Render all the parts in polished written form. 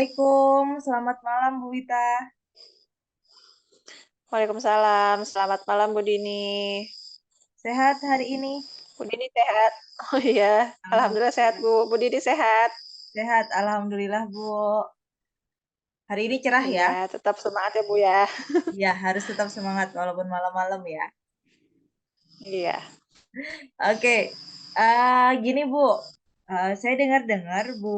Assalamualaikum, selamat malam Bu Wita. Waalaikumsalam, selamat malam Bu Dini. Sehat hari ini? Bu Dini sehat? Oh iya, Alhamdulillah sehat Alhamdulillah. Bu. Bu Dini sehat? Sehat, Alhamdulillah Bu. Hari ini cerah ya? Iya, tetap semangat ya Bu ya. Iya, harus tetap semangat walaupun malam-malam ya. Iya. Oke, gini Bu, saya dengar-dengar Bu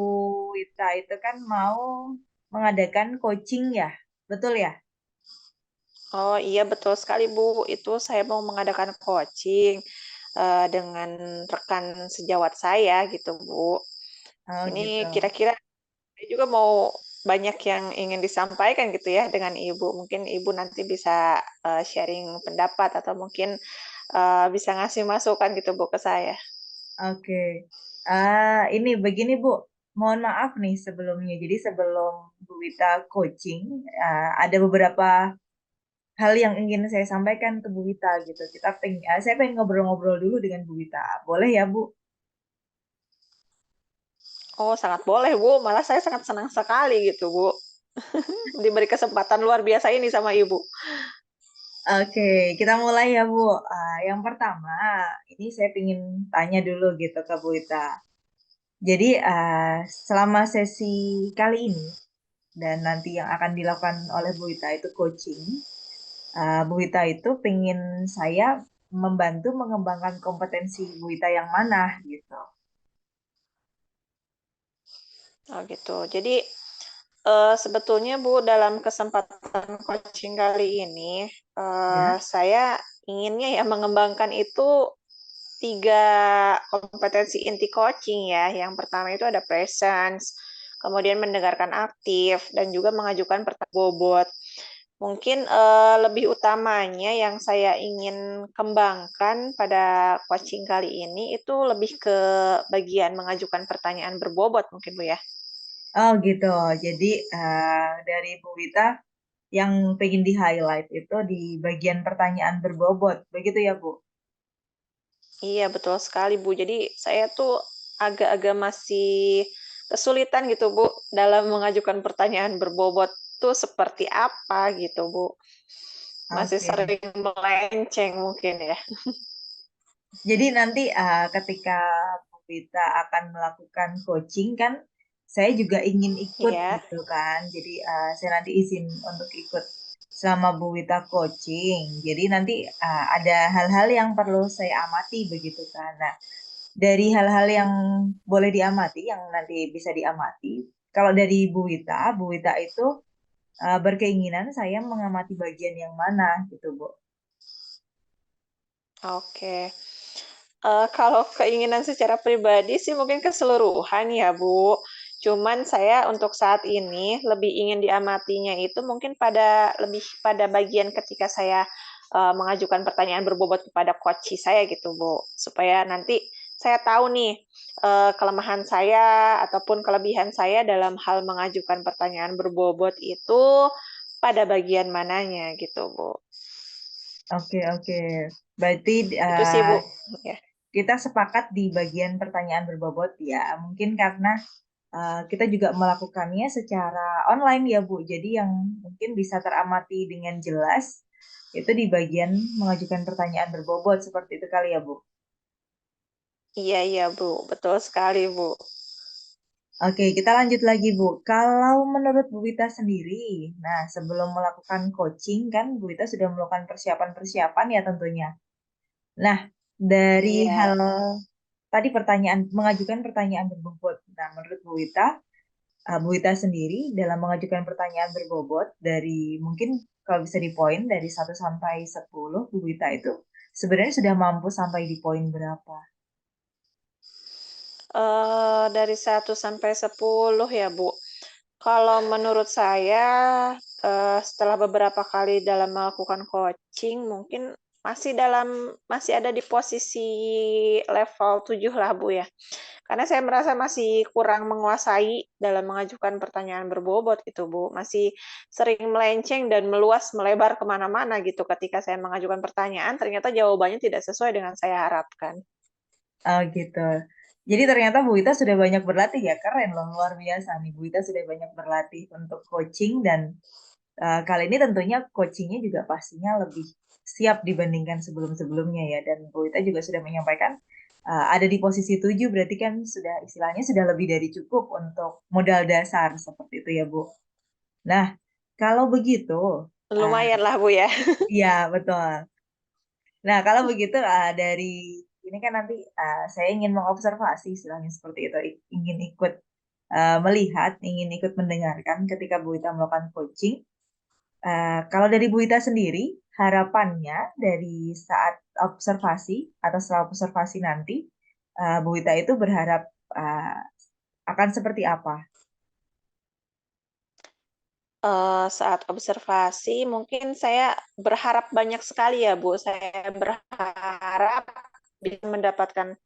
Wita itu kan mau mengadakan coaching ya, betul ya? Oh iya betul sekali Bu. Itu saya mau mengadakan coaching dengan rekan sejawat saya gitu Bu. Oh Ini gitu. kira-kira saya juga mau banyak yang ingin disampaikan gitu ya dengan Ibu. Mungkin Ibu nanti bisa sharing pendapat atau mungkin bisa ngasih masukan gitu Bu ke saya. Oke, ini begini Bu, mohon maaf nih sebelumnya. Jadi sebelum Bu Wita coaching, ada beberapa hal yang ingin saya sampaikan ke Bu Wita gitu. Saya pengen ngobrol-ngobrol dulu dengan Bu Wita. Boleh ya Bu? Oh, sangat boleh, Bu. Malah saya sangat senang sekali gitu, Bu. Diberi kesempatan luar biasa ini sama Ibu. Oke, kita mulai ya Bu. Yang pertama, ini saya ingin tanya dulu gitu ke Bu Wita. Jadi selama sesi kali ini dan nanti yang akan dilakukan oleh Bu Wita itu coaching. Bu Wita itu pengen saya membantu mengembangkan kompetensi Bu Wita yang mana gitu. Oh, gitu. Jadi, sebetulnya, Bu, dalam kesempatan coaching kali ini, Ya. saya inginnya ya mengembangkan itu 3 kompetensi inti coaching ya. Yang pertama itu ada presence, kemudian mendengarkan aktif, dan juga mengajukan pertanyaan bobot. Mungkin, lebih utamanya yang saya ingin kembangkan pada coaching kali ini itu lebih ke bagian mengajukan pertanyaan berbobot mungkin, Bu, ya? Oh gitu. Jadi dari Bu Wita yang pengen di-highlight itu di bagian pertanyaan berbobot. Begitu ya Bu? Iya, betul sekali, Bu. Jadi saya tuh agak-agak masih kesulitan gitu, Bu, dalam mengajukan pertanyaan berbobot tuh seperti apa gitu, Bu. Masih Oke. sering melenceng mungkin ya. Jadi nanti ketika Bu Wita akan melakukan coaching kan, saya juga ingin ikut Iya. gitu kan. Jadi saya nanti izin untuk ikut selama Bu Wita coaching. Jadi nanti ada hal-hal yang perlu saya amati begitu kan. Nah, dari hal-hal yang boleh diamati, yang nanti bisa diamati, kalau dari Bu Wita itu berkeinginan saya mengamati bagian yang mana gitu Bu. Oke. Kalau keinginan secara pribadi sih mungkin keseluruhan ya, Bu. Cuman saya untuk saat ini lebih ingin diamatinya itu mungkin lebih pada bagian ketika saya, mengajukan pertanyaan berbobot kepada coach saya gitu, Bu. Supaya nanti saya tahu nih, kelemahan saya ataupun kelebihan saya dalam hal mengajukan pertanyaan berbobot itu pada bagian mananya gitu, Bu. Oke, oke. Berarti Itu sih, Bu. Ya. kita sepakat di bagian pertanyaan berbobot ya. Mungkin karena kita juga melakukannya secara online ya Bu. Jadi yang mungkin bisa teramati dengan jelas itu di bagian mengajukan pertanyaan berbobot seperti itu kali ya Bu. Iya iya, Bu, betul sekali, Bu. Oke, kita lanjut lagi Bu. Kalau menurut Bu Wita sendiri, nah sebelum melakukan coaching kan Bu Wita sudah melakukan persiapan-persiapan ya tentunya. Nah, dari hal Iya. tadi mengajukan pertanyaan berbobot. Nah, menurut Bu Wita sendiri dalam mengajukan pertanyaan berbobot dari mungkin kalau bisa di poin dari 1 sampai 10, Bu Wita itu sebenarnya sudah mampu sampai di poin berapa? Dari 1 sampai 10 ya, Bu. Kalau menurut saya, setelah beberapa kali dalam melakukan coaching, mungkin masih ada di posisi level 7 lah, Bu, ya. Karena saya merasa masih kurang menguasai dalam mengajukan pertanyaan berbobot gitu, Bu. Masih sering melenceng dan meluas, melebar kemana mana gitu ketika saya mengajukan pertanyaan, ternyata jawabannya tidak sesuai dengan saya harapkan. Oh gitu. Jadi ternyata Bu Ita sudah banyak berlatih ya, keren loh, luar biasa nih. Bu Ita sudah banyak berlatih untuk coaching dan kali ini tentunya coachingnya juga pastinya lebih siap dibandingkan sebelum-sebelumnya ya. Dan Bu Ita juga sudah menyampaikan ada di posisi 7 berarti kan sudah istilahnya sudah lebih dari cukup untuk modal dasar seperti itu ya Bu. Nah, kalau begitu, uh, Lumayan lah Bu ya. ya betul. Nah, kalau begitu dari ini kan nanti saya ingin mengobservasi istilahnya seperti itu, ingin ikut melihat, ingin ikut mendengarkan ketika Bu Ita melakukan coaching. Kalau dari Bu Ita sendiri, harapannya dari saat observasi atau setelah observasi nanti, Bu Ita itu berharap uh, akan seperti apa? Saat observasi mungkin saya berharap banyak sekali ya Bu, saya berharap bisa mendapatkan,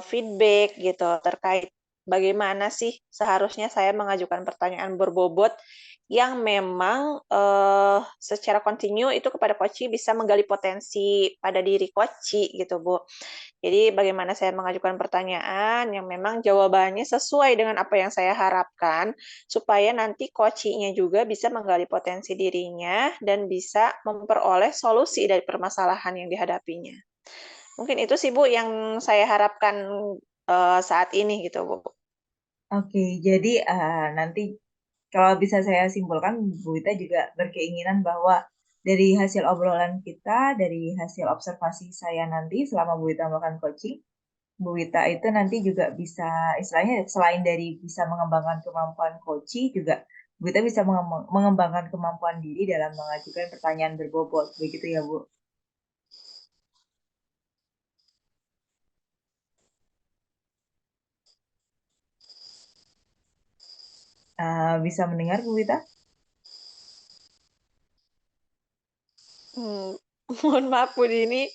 feedback gitu terkait bagaimana sih seharusnya saya mengajukan pertanyaan berbobot yang memang, secara kontinu itu kepada koci bisa menggali potensi pada diri koci gitu Bu. Jadi bagaimana saya mengajukan pertanyaan yang memang jawabannya sesuai dengan apa yang saya harapkan, supaya nanti coaching-nya juga bisa menggali potensi dirinya dan bisa memperoleh solusi dari permasalahan yang dihadapinya. Mungkin itu sih Bu yang saya harapkan, saat ini gitu Bu. Oke, jadi nanti kalau bisa saya simpulkan, Bu Ita juga berkeinginan bahwa dari hasil obrolan kita, dari hasil observasi saya nanti selama Bu Ita melakukan coaching, Bu Wita itu nanti juga bisa, istilahnya selain dari bisa mengembangkan kemampuan coaching, juga Bu Wita bisa mengembangkan kemampuan diri dalam mengajukan pertanyaan berbobot. Begitu ya, Bu? Bisa mendengar, Bu Wita? Hmm, mohon maaf Bu, ini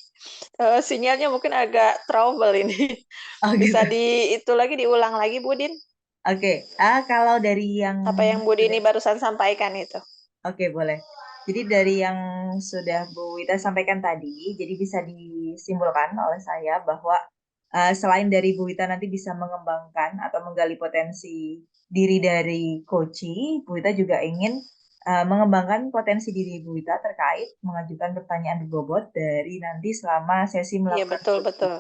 sinyalnya mungkin agak trouble ini. Oh Bisa gitu. itu lagi diulang lagi Bu Din, Oke. Kalau dari yang apa yang Bu Dini sudah, barusan sampaikan itu? oke boleh. Jadi dari yang sudah Bu Wita sampaikan tadi, jadi bisa disimpulkan oleh saya bahwa selain dari Bu Wita nanti bisa mengembangkan atau menggali potensi diri dari coaching, Bu Wita juga ingin mengembangkan potensi diri Bu Wita terkait mengajukan pertanyaan berbobot dari nanti selama sesi Iya melakukan betul coaching. betul.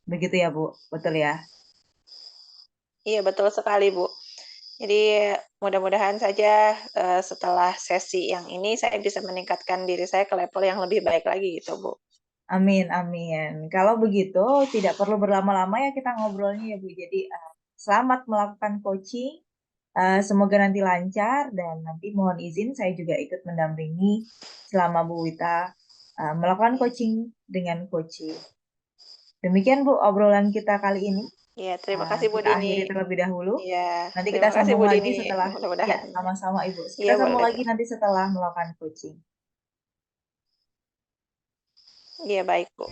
Begitu ya, Bu? Betul ya? Iya betul sekali Bu. Jadi mudah-mudahan saja, setelah sesi yang ini saya bisa meningkatkan diri saya ke level yang lebih baik lagi gitu Bu. Amin, amin. Kalau begitu, tidak perlu berlama-lama ya kita ngobrolnya ya, Bu. Jadi, selamat melakukan coaching. Semoga nanti lancar dan nanti mohon izin saya juga ikut mendampingi selama Bu Wita melakukan coaching dengan coaching. Demikian Bu obrolan kita kali ini. Iya terima kasih Bu Kita Dini. akhiri terlebih dahulu. Iya Nanti kita terima kasih sambung Bu lagi Dini, setelah, ya mudah-mudahan sama-sama Ibu. Kita iya sambung boleh. lagi nanti setelah melakukan coaching. Iya baik Bu.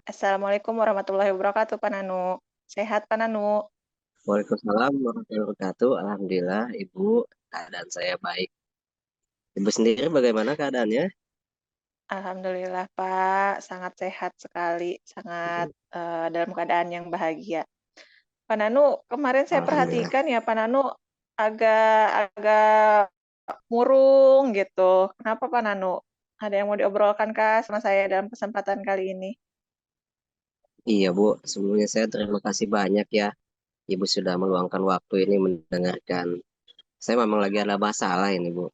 Assalamualaikum warahmatullahi wabarakatuh Pak Nanu. Sehat Pak Nanu? Waalaikumsalam warahmatullahi wabarakatuh. Alhamdulillah, Ibu, keadaan saya baik. Ibu sendiri bagaimana keadaannya? Alhamdulillah Pak, sangat sehat sekali, sangat, dalam keadaan yang bahagia. Pak Nanu, kemarin saya Alhamdulillah. perhatikan ya Pak Nanu agak agak murung gitu. Kenapa Pak Nanu? Ada yang mau diobrolkan kah sama saya dalam kesempatan kali ini? Iya, Bu. Sebelumnya saya terima kasih banyak ya. Ibu sudah meluangkan waktu ini mendengarkan. Saya memang lagi ada masalah ini, Bu.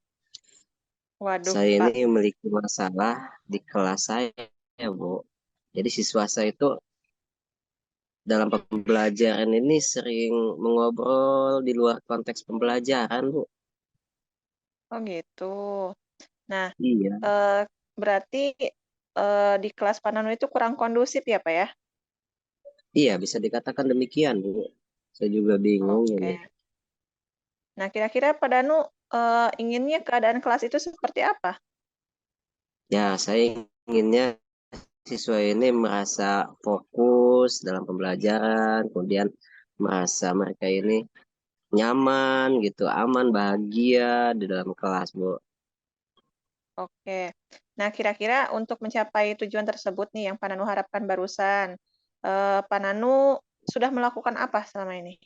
Waduh Saya ini Pak, memiliki masalah di kelas saya, Bu. Jadi siswa saya itu dalam pembelajaran ini sering mengobrol di luar konteks pembelajaran, Bu. oh gitu. Nah, Iya, berarti, di kelas Pak Nanu itu kurang kondusif ya Pak ya? iya bisa dikatakan demikian, Bu. Saya juga bingung ini. Oke. Nah, kira-kira Pak Danu, inginnya keadaan kelas itu seperti apa? Ya, saya inginnya siswa ini merasa fokus dalam pembelajaran, kemudian merasa mereka ini nyaman gitu, aman, bahagia di dalam kelas, Bu. Oke. Nah, kira-kira untuk mencapai tujuan tersebut nih yang Pananu harapkan barusan, Pananu sudah melakukan apa selama ini?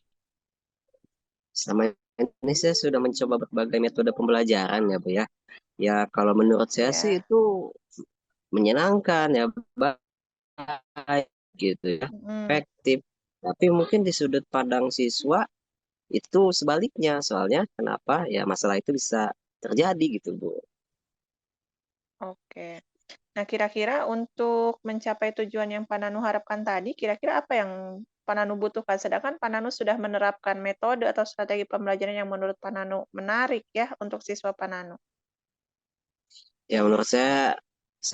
Selama ini saya sudah mencoba berbagai metode pembelajaran ya Bu ya. Ya kalau menurut saya sih Ya. itu menyenangkan ya, baik gitu ya, Mhm. efektif. Tapi mungkin di sudut pandang siswa itu sebaliknya, soalnya kenapa ya masalah itu bisa terjadi gitu Bu. Oke. Nah, kira-kira untuk mencapai tujuan yang Pananu harapkan tadi, kira-kira apa yang Pananu butuhkan? Sedangkan Pananu sudah menerapkan metode atau strategi pembelajaran yang menurut Pananu menarik ya untuk siswa Pananu. Ya menurut saya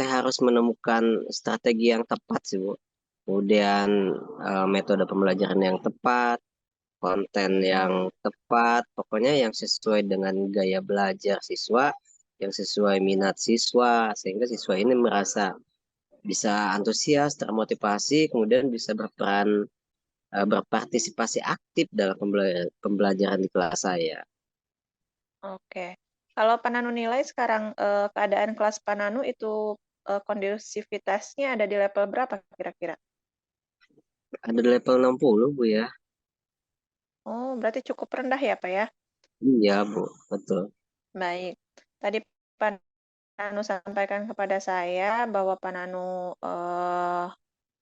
harus menemukan strategi yang tepat sih Bu. Kemudian metode pembelajaran yang tepat, konten yang tepat, pokoknya yang sesuai dengan gaya belajar siswa, yang sesuai minat siswa, sehingga siswa ini merasa bisa antusias, termotivasi, kemudian bisa berpartisipasi aktif dalam pembelajaran di kelas saya. Oke. Kalau Pananu nilai sekarang keadaan kelas Pananu itu kondusivitasnya ada di level berapa kira-kira? Ada di level 60 Bu ya. Oh, berarti cukup rendah ya, Pak ya? Iya Bu, betul. Baik. Tadi Pananu sampaikan kepada saya bahwa Pananu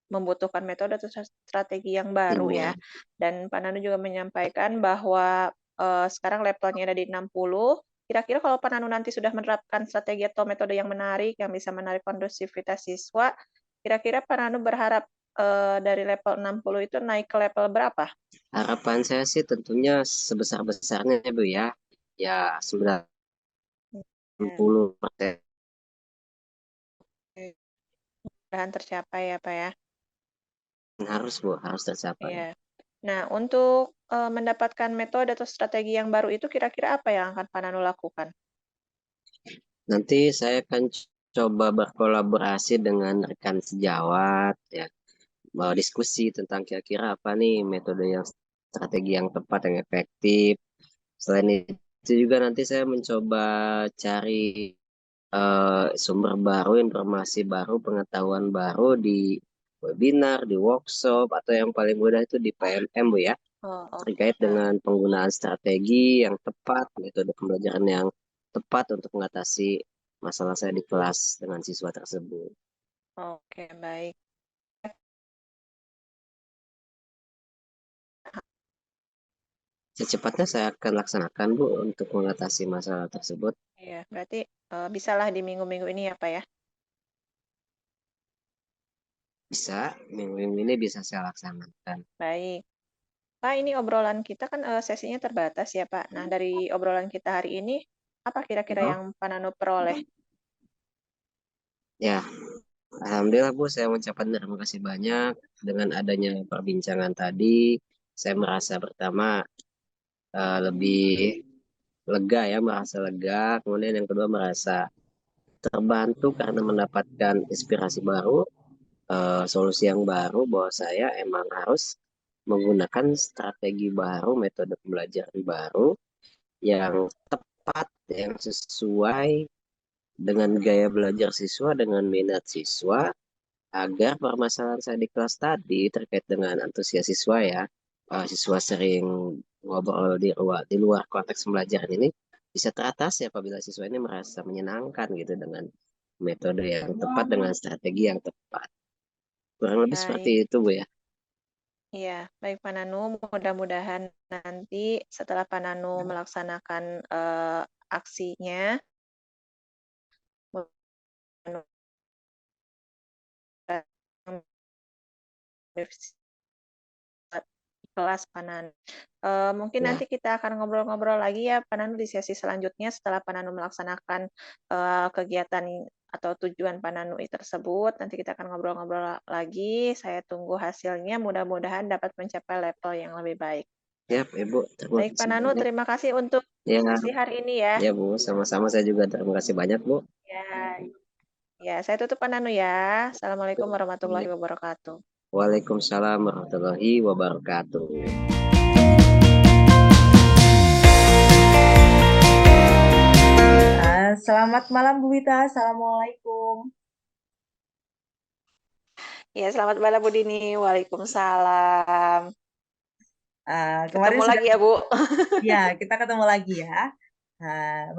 membutuhkan metode atau strategi yang baru ya. Iya. Dan Pananu juga menyampaikan bahwa sekarang levelnya ada di 60. Kira-kira kalau Pananu nanti sudah menerapkan strategi atau metode yang menarik, yang bisa menarik kondusivitas siswa, kira-kira Pananu berharap dari level 60 itu naik ke level berapa? Harapan saya sih tentunya sebesar-besarnya Bu ya. Ya Ya, 90%. oke. Mudah-mudahan tercapai ya, Pak ya. Harus Bu, harus tercapai. Iya. Nah, untuk mendapatkan metode atau strategi yang baru itu kira-kira apa yang akan Pananu lakukan? Nanti saya akan coba berkolaborasi dengan rekan sejawat ya, mau diskusi tentang kira-kira apa nih metode yang strategi yang tepat yang efektif. Selain itu juga nanti saya mencoba cari sumber baru, informasi baru, pengetahuan baru di webinar, di workshop, atau yang paling mudah itu di PMM Bu ya, Oh, oke. terkait dengan penggunaan strategi yang tepat, metode pembelajaran yang tepat untuk mengatasi masalah saya di kelas dengan siswa tersebut. Oke, baik. Secepatnya saya akan laksanakan Bu untuk mengatasi masalah tersebut. Iya, berarti bisalah di minggu-minggu ini ya, Pak ya. Bisa, minggu-minggu ini bisa saya laksanakan. Baik. Pak, ini obrolan kita kan sesinya terbatas ya, Pak. Nah, dari obrolan kita hari ini, apa kira-kira Oh, yang Pak Nano peroleh? ya, Alhamdulillah Bu, saya mengucapkan terima kasih banyak dengan adanya perbincangan tadi. Saya merasa pertama lebih lega ya, merasa lega. Kemudian yang kedua merasa terbantu karena mendapatkan inspirasi baru, solusi yang baru bahwa saya emang harus menggunakan strategi baru, metode pembelajaran baru yang tepat, yang sesuai dengan gaya belajar siswa, dengan minat siswa, agar permasalahan saya di kelas tadi terkait dengan antusias siswa ya, siswa sering ngobrol di luar konteks pembelajaran ini bisa teratasi apabila siswa ini merasa menyenangkan gitu dengan metode yang tepat, dengan strategi yang tepat. Kurang lebih seperti Baik. itu Bu ya. Iya, baik Pak Nanu. Mudah-mudahan nanti setelah Pak Nanu melaksanakan aksinya, kelas Pak Nanu. Mungkin Ya, nanti kita akan ngobrol-ngobrol lagi ya Pak Nanu di sesi selanjutnya setelah Pak Nanu melaksanakan kegiatan atau tujuan Pak Nanu tersebut. Nanti kita akan ngobrol-ngobrol lagi. Saya tunggu hasilnya. Mudah-mudahan dapat mencapai level yang lebih baik. ya Ibu, terima Baik Pak kasih Nanu, banyak. terima kasih untuk Ya, diskusi hari ini ya. ya Bu, sama-sama, saya juga terima kasih banyak Bu. Ya, ya saya tutup Pak Nanu ya. Assalamualaikum warahmatullahi wabarakatuh. Waalaikumsalam warahmatullahi wabarakatuh. Selamat malam Bu Wita, Assalamualaikum. Ya, selamat malam Bu Dini. Waalaikumsalam. Kemarin Ketemu sudah, lagi ya, Bu. ya kita ketemu lagi ya.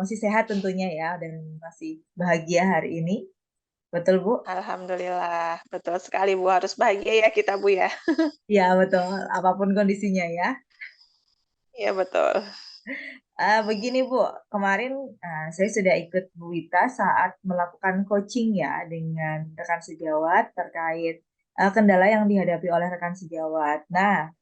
Masih sehat tentunya ya, dan masih bahagia hari ini. Betul Bu? Alhamdulillah. Betul sekali, Bu. Harus bahagia ya kita, Bu ya. Ya betul, apapun kondisinya ya. Iya, betul. Begini Bu, kemarin saya sudah ikut Bu Wita saat melakukan coaching ya dengan rekan sejawat terkait kendala yang dihadapi oleh rekan sejawat. Nah,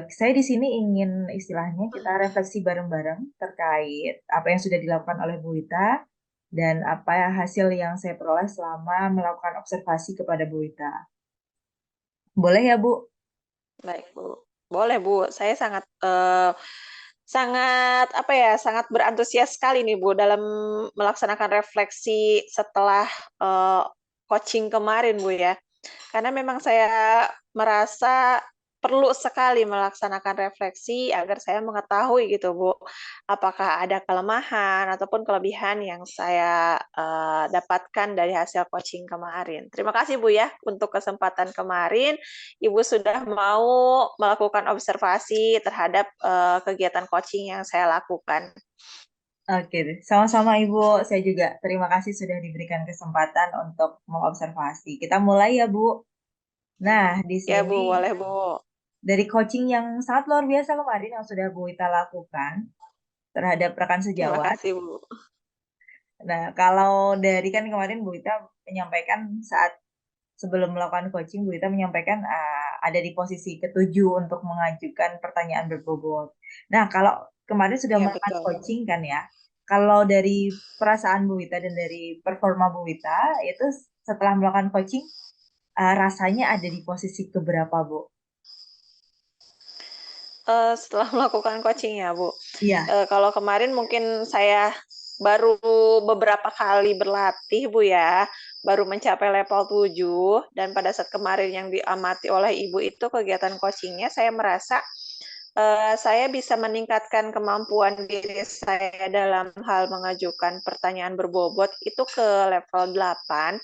saya di sini ingin istilahnya kita refleksi bareng-bareng terkait apa yang sudah dilakukan oleh Bu Wita dan apa hasil yang saya peroleh selama melakukan observasi kepada Bu Wita. Boleh ya Bu? Baik, Bu. Boleh, Bu. Saya sangat apa ya, sangat berantusias sekali nih, Bu, dalam melaksanakan refleksi setelah coaching kemarin, Bu ya. Karena memang saya merasa perlu sekali melaksanakan refleksi agar saya mengetahui gitu, Bu, apakah ada kelemahan ataupun kelebihan yang saya dapatkan dari hasil coaching kemarin. Terima kasih, Bu ya, untuk kesempatan kemarin. Ibu sudah mau melakukan observasi terhadap kegiatan coaching yang saya lakukan. Oke, deh. Sama-sama Ibu. Saya juga terima kasih sudah diberikan kesempatan untuk mengobservasi. Kita mulai ya Bu. Nah, di Ya, Bu, sini boleh, Bu. dari coaching yang sangat luar biasa kemarin yang sudah Bu Wita lakukan terhadap rekan Terima sejawat. kasih, Bu. Nah, kalau dari kan kemarin Bu Wita menyampaikan saat sebelum melakukan coaching, Bu Wita menyampaikan ada di posisi ketujuh untuk mengajukan pertanyaan berbobot. Nah, kalau kemarin sudah Ya, melakukan betul. coaching kan ya, kalau dari perasaan Bu Wita dan dari performa Bu Wita, itu setelah melakukan coaching, rasanya ada di posisi keberapa, Bu? Setelah melakukan coaching ya, Bu. Iya, Kalau kemarin mungkin saya baru beberapa kali berlatih, Bu ya, baru mencapai level 7 dan pada saat kemarin yang diamati oleh Ibu itu kegiatan coachingnya saya merasa, saya bisa meningkatkan kemampuan diri saya dalam hal mengajukan pertanyaan berbobot itu ke level 8,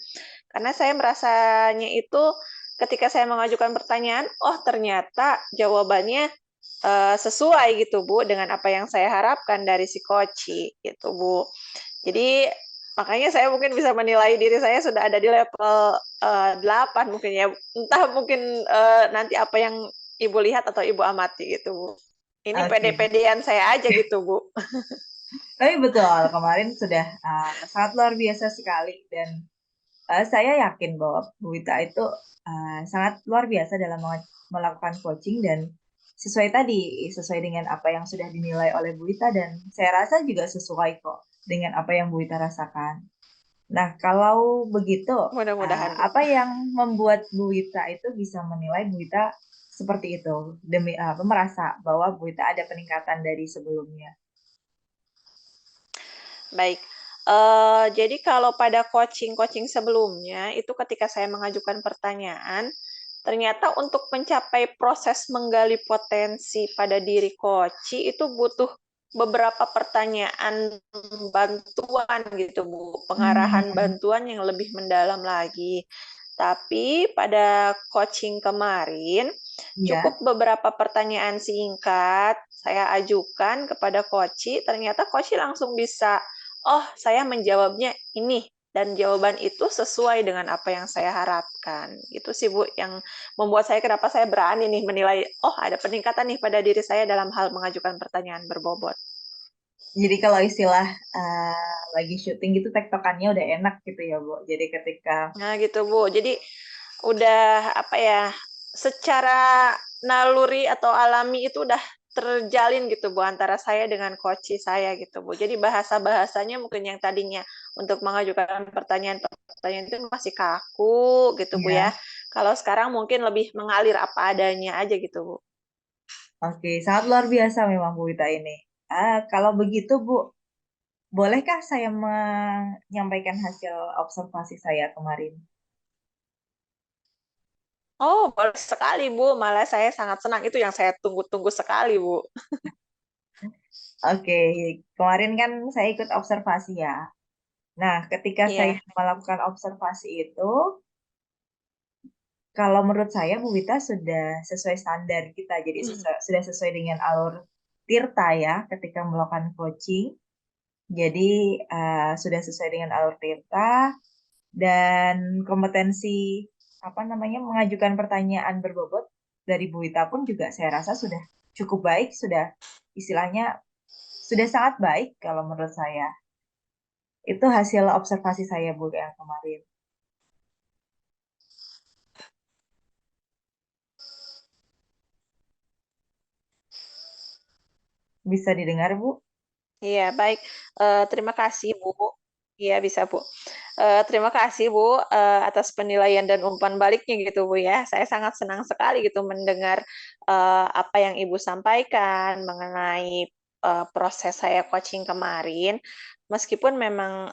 karena saya merasanya itu ketika saya mengajukan pertanyaan, oh ternyata jawabannya sesuai gitu Bu dengan apa yang saya harapkan dari si koci gitu Bu. Jadi makanya saya mungkin bisa menilai diri saya sudah ada di level 8 mungkin ya. Entah mungkin nanti apa yang Ibu lihat atau Ibu amati gitu Bu. Ini oke. pede-pedean saya aja gitu Bu. Tapi betul, kemarin sudah sangat luar biasa sekali dan saya yakin bahwa Bu Wita itu sangat luar biasa dalam melakukan coaching dan sesuai tadi, sesuai dengan apa yang sudah dinilai oleh Bu Wita dan saya rasa juga sesuai kok dengan apa yang Bu Wita rasakan. Nah, kalau begitu, Mudah-mudahan Bu. apa yang membuat Bu Wita itu bisa menilai Bu Wita seperti itu demi merasa bahwa Bu Wita ada peningkatan dari sebelumnya? Baik. Jadi kalau pada coaching-coaching sebelumnya, itu ketika saya mengajukan pertanyaan, ternyata untuk mencapai proses menggali potensi pada diri coach itu butuh beberapa pertanyaan bantuan gitu, Bu, pengarahan Hmm, bantuan yang lebih mendalam lagi. Tapi pada coaching kemarin, ya. cukup beberapa pertanyaan singkat saya ajukan kepada coach, ternyata coach langsung bisa, oh saya menjawabnya ini, dan jawaban itu sesuai dengan apa yang saya harapkan. Itu sih Bu yang membuat saya kenapa saya berani nih menilai, oh ada peningkatan nih pada diri saya dalam hal mengajukan pertanyaan berbobot. Jadi kalau istilah lagi syuting gitu tektokannya udah enak gitu ya, Bu. Jadi ketika Nah gitu Bu, jadi udah apa ya, secara naluri atau alami itu udah terjalin gitu Bu antara saya dengan coach saya gitu Bu. Jadi bahasa-bahasanya mungkin yang tadinya untuk mengajukan pertanyaan-pertanyaan itu masih kaku gitu Bu ya. ya, Kalau sekarang mungkin lebih mengalir apa adanya aja gitu Bu. oke, sangat luar biasa memang Bu Wita ini. Kalau begitu Bu, bolehkah saya menyampaikan hasil observasi saya kemarin? Oh, boleh sekali Bu, malah saya sangat senang itu yang saya tunggu-tunggu sekali Bu. Oke, kemarin kan saya ikut observasi ya. Nah, ketika saya Iya. melakukan observasi itu, kalau menurut saya Bu Wita sudah sesuai standar kita, jadi sudah sesuai dengan alur Tirta ya ketika melakukan coaching. Jadi sudah sesuai dengan alur Tirta dan kompetensi apa namanya mengajukan pertanyaan berbobot dari Bu Wita pun juga saya rasa sudah cukup baik, sudah istilahnya sudah sangat baik kalau menurut saya. Itu hasil observasi saya Bu yang kemarin. Bisa didengar Bu? Iya, baik. Terima kasih, Bu. Iya, bisa, Bu. Terima kasih, Bu, atas penilaian dan umpan baliknya gitu, Bu, ya. Saya sangat senang sekali gitu mendengar apa yang Ibu sampaikan mengenai proses saya coaching kemarin. Meskipun memang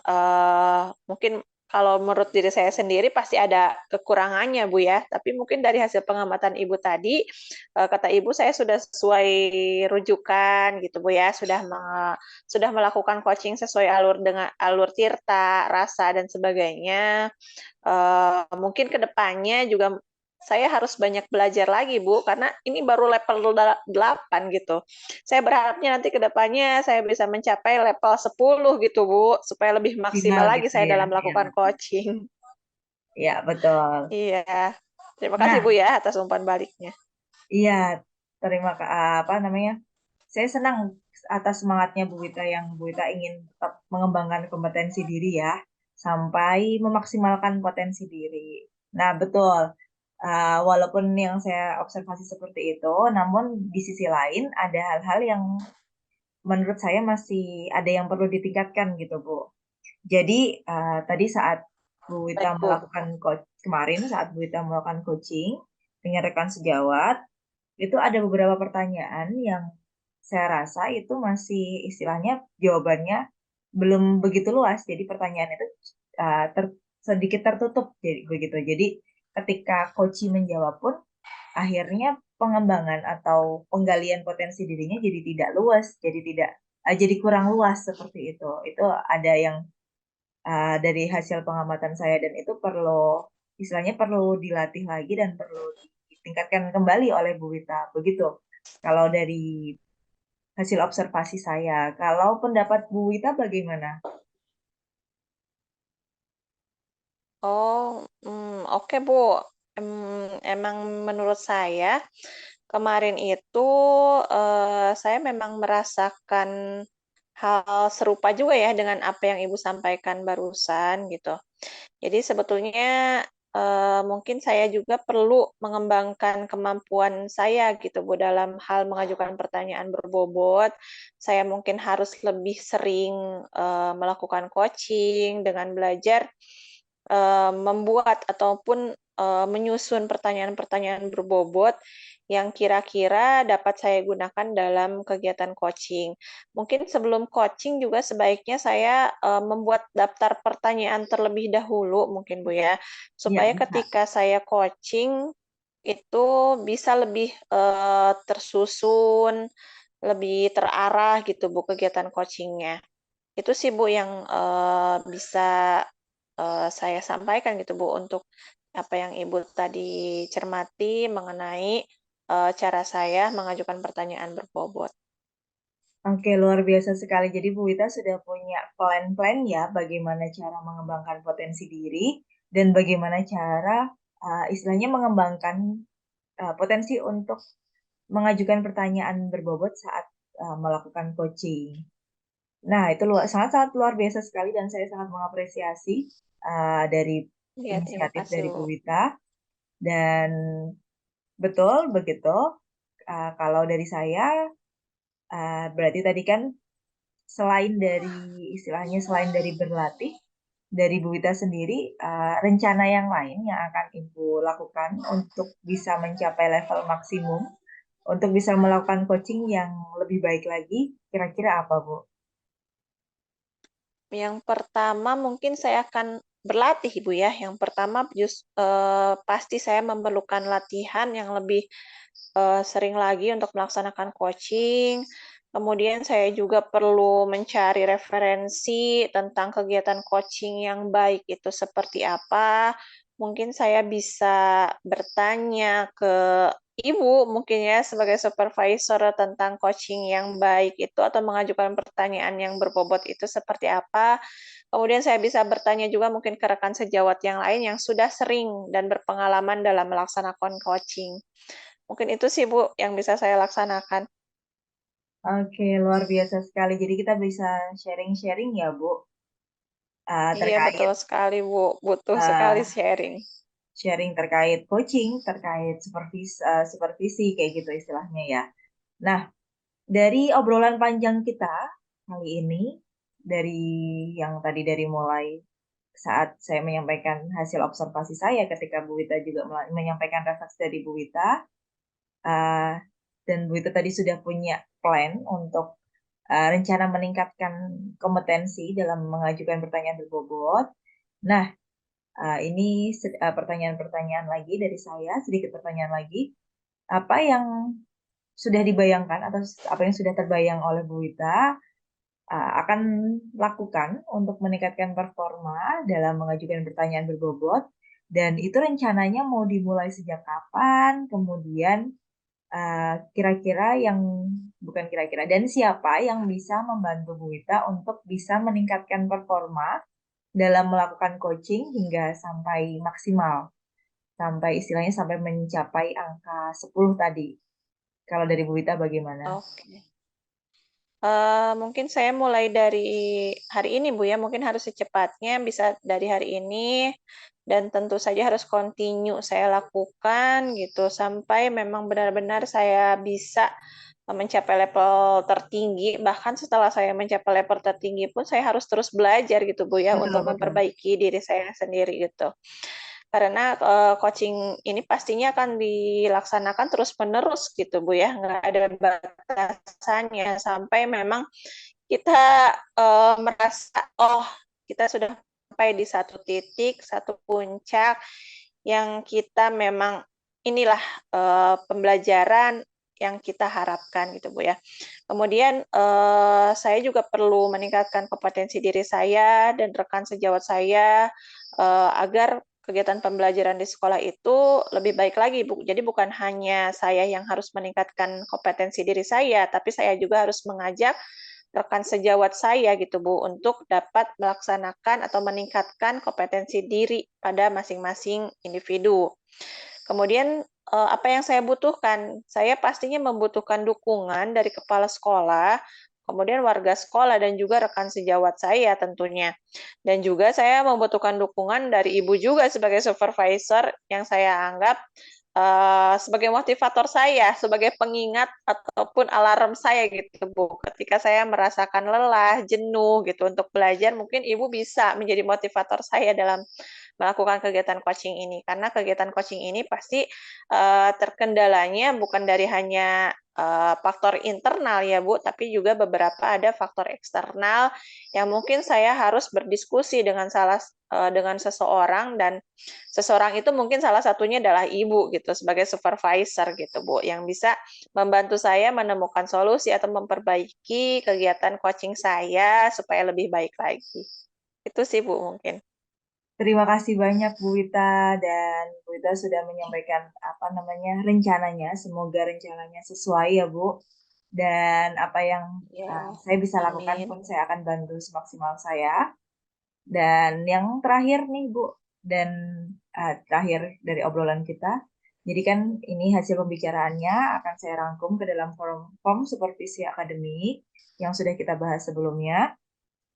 mungkin kalau menurut diri saya sendiri pasti ada kekurangannya, Bu, ya. Tapi mungkin dari hasil pengamatan Ibu tadi, kata Ibu saya sudah sesuai rujukan gitu, Bu, ya. Sudah melakukan coaching sesuai alur dengan alur Tirta, rasa dan sebagainya. Mungkin ke depannya juga saya harus banyak belajar lagi, Bu, karena ini baru level 8 gitu. Saya berharapnya nanti ke depannya saya bisa mencapai level 10 gitu, Bu, supaya lebih Final maksimal lagi gitu saya ya. dalam Ya, melakukan coaching. ya betul. Iya. Terima kasih, Bu, Nah, ya atas umpan baliknya. iya, apa namanya? Saya senang atas semangatnya Bu Wita yang Bu Wita ingin tetap mengembangkan kompetensi diri ya, sampai memaksimalkan potensi diri. Nah, betul. Walaupun yang saya observasi seperti itu, namun di sisi lain ada hal-hal yang menurut saya masih ada yang perlu ditingkatkan gitu, Bu. Jadi tadi saat Bu Baik, Wita Bu. melakukan kemarin saat Bu Wita melakukan coaching dengan rekan sejawat, itu ada beberapa pertanyaan yang saya rasa itu masih istilahnya jawabannya belum begitu luas. Jadi pertanyaan itu sedikit tertutup jadi begitu. Jadi ketika coaching menjawab pun akhirnya pengembangan atau penggalian potensi dirinya jadi tidak luas, jadi tidak jadi kurang luas seperti itu. Itu ada yang dari hasil pengamatan saya dan itu perlu istilahnya perlu dilatih lagi dan perlu ditingkatkan kembali oleh Bu Wita. Begitu. Kalau dari hasil observasi saya, kalau pendapat Bu Wita bagaimana? Oh, oke, Bu. Emang menurut saya kemarin itu saya memang merasakan hal serupa juga ya dengan apa yang Ibu sampaikan barusan gitu. Jadi sebetulnya mungkin saya juga perlu mengembangkan kemampuan saya gitu Bu dalam hal mengajukan pertanyaan berbobot. Saya mungkin harus lebih sering melakukan coaching dengan belajar membuat ataupun menyusun pertanyaan-pertanyaan berbobot yang kira-kira dapat saya gunakan dalam kegiatan coaching. Mungkin sebelum coaching juga sebaiknya saya membuat daftar pertanyaan terlebih dahulu mungkin Bu ya, Iya, supaya bisa. ketika saya coaching itu bisa lebih tersusun, lebih terarah gitu Bu kegiatan coachingnya. Itu sih Bu yang bisa saya sampaikan gitu Bu untuk apa yang Ibu tadi cermati mengenai cara saya mengajukan pertanyaan berbobot. Oke, luar biasa sekali. Jadi Bu Wita sudah punya plan-plan ya bagaimana cara mengembangkan potensi diri dan bagaimana cara istilahnya mengembangkan potensi untuk mengajukan pertanyaan berbobot saat melakukan coaching. Nah, itu sangat-sangat luar biasa sekali dan saya sangat mengapresiasi dari Ya, terima inisiatif kasih dari Bu. Bu Wita dan betul begitu. Kalau dari saya berarti tadi kan selain dari istilahnya selain dari berlatih dari Bu Wita sendiri rencana yang lain yang akan Ibu lakukan untuk bisa mencapai level maksimum untuk bisa melakukan coaching yang lebih baik lagi kira-kira apa Bu? Yang pertama mungkin saya akan berlatih Ibu ya. Yang pertama pasti saya memerlukan latihan yang lebih sering lagi untuk melaksanakan coaching. Kemudian saya juga perlu mencari referensi tentang kegiatan coaching yang baik itu seperti apa. Mungkin saya bisa bertanya ke ibu mungkin ya sebagai supervisor tentang coaching yang baik itu atau mengajukan pertanyaan yang berbobot itu seperti apa. Kemudian saya bisa bertanya juga mungkin ke rekan sejawat yang lain yang sudah sering dan berpengalaman dalam melaksanakan coaching. Mungkin itu sih Bu yang bisa saya laksanakan. Oke, luar biasa sekali. Jadi kita bisa sharing-sharing ya, Bu, Iya terkait betul sekali Bu, butuh sekali uh, sharing. sharing terkait coaching, terkait supervisi kayak gitu istilahnya ya. Nah, dari obrolan panjang kita kali ini, dari yang tadi dari mulai saat saya menyampaikan hasil observasi saya ketika Bu Wita juga menyampaikan refleksi dari Bu Wita, uh, dan Bu Wita tadi sudah punya plan untuk rencana meningkatkan kompetensi dalam mengajukan pertanyaan berbobot. Nah, ini pertanyaan-pertanyaan lagi dari saya, sedikit pertanyaan lagi. Apa yang sudah dibayangkan atau apa yang sudah terbayang oleh Bu Wita akan lakukan untuk meningkatkan performa dalam mengajukan pertanyaan berbobot, dan itu rencananya mau dimulai sejak kapan, kemudian kira-kira yang bukan kira-kira dan siapa yang bisa membantu Bu Wita untuk bisa meningkatkan performa dalam melakukan coaching hingga sampai maksimal, sampai istilahnya sampai mencapai angka 10 tadi. Kalau dari Bu Wita bagaimana? Oke. Mungkin saya mulai dari hari ini Bu ya, mungkin harus secepatnya bisa dari hari ini dan tentu saja harus continue saya lakukan gitu sampai memang benar-benar saya bisa mencapai level tertinggi. Bahkan setelah saya mencapai level tertinggi pun saya harus terus belajar gitu Bu ya Betul, untuk betul. memperbaiki diri saya sendiri gitu. Karena coaching ini pastinya akan dilaksanakan terus-menerus gitu Bu ya, nggak ada batasannya sampai memang kita merasa oh kita sudah sampai di satu titik, satu puncak yang kita memang inilah pembelajaran yang kita harapkan gitu Bu ya. Kemudian saya juga perlu meningkatkan kompetensi diri saya dan rekan sejawat saya agar kegiatan pembelajaran di sekolah itu lebih baik lagi, Bu. Jadi bukan hanya saya yang harus meningkatkan kompetensi diri saya, tapi saya juga harus mengajak rekan sejawat saya gitu, Bu, untuk dapat melaksanakan atau meningkatkan kompetensi diri pada masing-masing individu. Kemudian apa yang saya butuhkan? Saya pastinya membutuhkan dukungan dari kepala sekolah, kemudian warga sekolah dan juga rekan sejawat saya tentunya. Dan juga saya membutuhkan dukungan dari ibu juga sebagai supervisor yang saya anggap sebagai motivator saya, sebagai pengingat ataupun alarm saya gitu, Bu. Ketika saya merasakan lelah, jenuh gitu untuk belajar, mungkin ibu bisa menjadi motivator saya dalam melakukan kegiatan coaching ini. Karena kegiatan coaching ini pasti terkendalanya bukan dari hanya faktor internal ya Bu, tapi juga beberapa ada faktor eksternal yang mungkin saya harus berdiskusi dengan seseorang dan seseorang itu mungkin salah satunya adalah ibu gitu sebagai supervisor gitu Bu yang bisa membantu saya menemukan solusi atau memperbaiki kegiatan coaching saya supaya lebih baik lagi. Itu sih Bu mungkin. Terima kasih banyak Bu Wita, dan Bu Wita sudah menyampaikan apa namanya rencananya. Semoga rencananya sesuai ya Bu. Dan apa yang Ya, saya bisa lakukan amin. pun saya akan bantu semaksimal saya. Dan yang terakhir nih Bu, dan terakhir dari obrolan kita. Jadi kan ini hasil pembicaraannya akan saya rangkum ke dalam form supervisi akademik yang sudah kita bahas sebelumnya.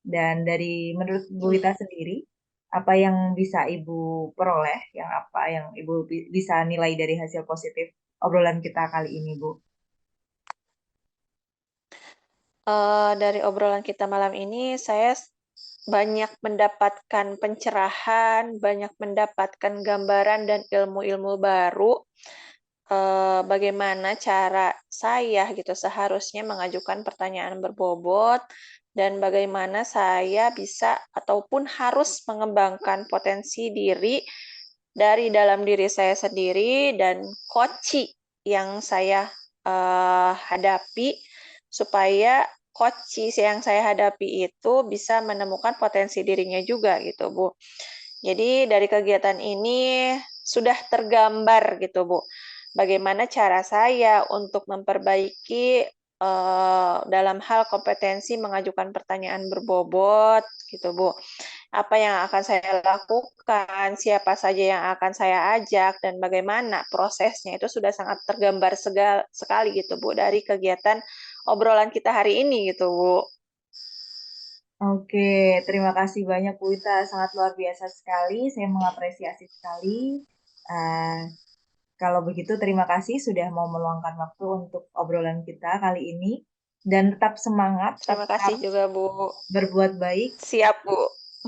Dan dari menurut Bu Wita sendiri, apa yang bisa Ibu peroleh, yang apa yang Ibu bisa nilai dari hasil positif obrolan kita kali ini, Bu? Dari obrolan kita malam ini, saya banyak mendapatkan pencerahan, banyak mendapatkan gambaran dan ilmu-ilmu baru, bagaimana cara saya gitu seharusnya mengajukan pertanyaan berbobot dan bagaimana saya bisa ataupun harus mengembangkan potensi diri dari dalam diri saya sendiri dan koci yang saya hadapi supaya coaches yang saya hadapi itu bisa menemukan potensi dirinya juga gitu, Bu. Jadi dari kegiatan ini sudah tergambar gitu, Bu. Bagaimana cara saya untuk memperbaiki dalam hal kompetensi mengajukan pertanyaan berbobot gitu, Bu. Apa yang akan saya lakukan, siapa saja yang akan saya ajak, dan bagaimana prosesnya itu sudah sangat tergambar sekali gitu, Bu, dari kegiatan obrolan kita hari ini gitu, Bu. Oke, terima kasih banyak Bu Ita, sangat luar biasa sekali. Saya mengapresiasi sekali. Eh, Kalau begitu, terima kasih sudah mau meluangkan waktu untuk obrolan kita kali ini. Dan tetap semangat, Terima tetap kasih juga, Bu. berbuat baik, Siap, Bu.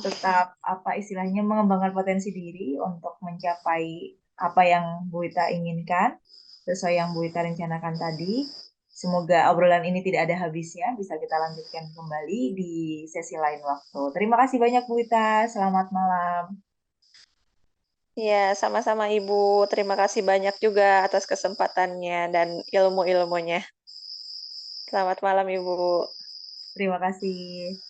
tetap apa istilahnya mengembangkan potensi diri untuk mencapai apa yang Bu Ita inginkan, sesuai yang Bu Ita rencanakan tadi. Semoga obrolan ini tidak ada habisnya, bisa kita lanjutkan kembali di sesi lain waktu. Terima kasih banyak Bu Ita, selamat malam. Ya, sama-sama Ibu. Terima kasih banyak juga atas kesempatannya dan ilmu-ilmunya. Selamat malam, Ibu. Terima kasih.